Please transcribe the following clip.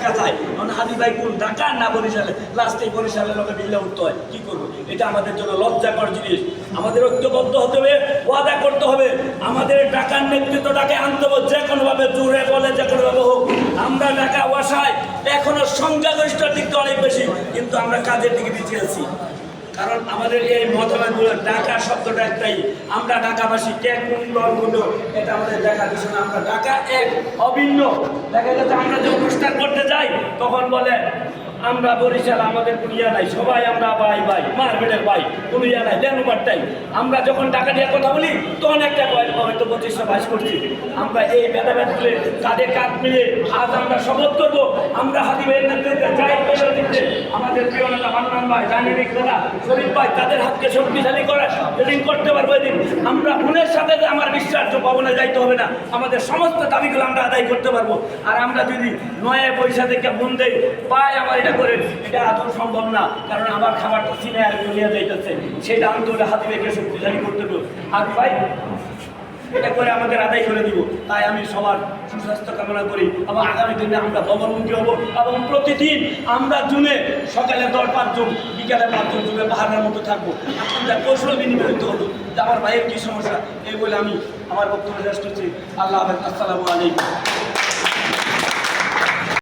টাকা চায়। কারণ হাদি ভাই কোন ঢাকা না বরিশালে, লাস্টে বরিশালের লোকে বিল্লা উঠতে হয়, কী করবো? এটা আমাদের জন্য লজ্জাকর জিনিস। আমাদের ঐক্যবদ্ধ হতে হবে, ওয়াদা করতে হবে, আমাদের টাকার নেতৃত্বটাকে আনতে হবে, যে কোনোভাবে জোরে বলে যে কোনোভাবে হোক। আমরা টাকা ওয়াসায় এখনো সংখ্যাগরিষ্ঠের দিকটা অনেক বেশি, কিন্তু আমরা কাজের দিকে পিছিয়ে আছি। কারণ আমাদের এই মতামতগুলো, ঢাকা শব্দটা একটাই, আমরা ঢাকাবাসী, কে কোন দল কোন এটা আমাদের দেখার বিষয় না। আমরা ঢাকা এক অভিন্ন। দেখা যাচ্ছে আমরা যে অনুষ্ঠান করতে যাই তখন বলে আমরা বরিশাল, আমাদের কোনো ইয়া নাই, সবাই আমরা ভাই ভাই, মারবেটের ভাই, কোনো ইয়া নাই, ডেনুমারটাই। আমরা যখন টাকা দিয়ে কথা বলি তখন একটা হয়তো 25টা বাস করছি। আমরা এই ভেদাভেদ তুলে কাঁধে কাঁধ মিলে আজ আমরা শপথ করবো, আমরা হাদি ভাইয়ের নেতৃত্বে জাহিদ ভাইয়ের নেতৃত্বে, আমাদের প্রিয় নেতা মান্নান ভাই, জাহাঙ্গীর দাদা, শরীফ ভাই, তাদের হাতকে শক্তিশালী করে ট্রেনিং করতে পারবো এদিন। আমরা মনের সাথে যে আমার বিশ্বাস ভবনে যাইতে হবে না, আমাদের সমস্ত দাবিগুলো আমরা আদায় করতে পারবো। আর আমরা যদি নয় পয়সা থেকে মন দেই, পাই আমার এটা করে, এটা আদৌ সম্ভব না। কারণ আমার খাবারটা চিনে আর চলিয়া যাইতেছে, সেটা আনতে হলে হাতি ভাইকে শক্তিশালী করতে হবে। আর ভাই এটা করে আমাদের আদায় করে দিব। তাই আমি সবার সুস্বাস্থ্য কামনা করি এবং আগামী দিনে আমরা ভবনমুখী হব এবং প্রতিদিন আমরা জুনে সকালে 10-5 জন, বিকালে 5 জন জুনে পাহাড়ের মতো থাকবো। আপনাদের কৌশল বিনিময়িত হলো যে আমার ভাইয়ের কী সমস্যা, এই বলে আমি আমার বক্তব্য শেষ করছি। আল্লাহ হাফেজ, আসসালামু আলাইকুম।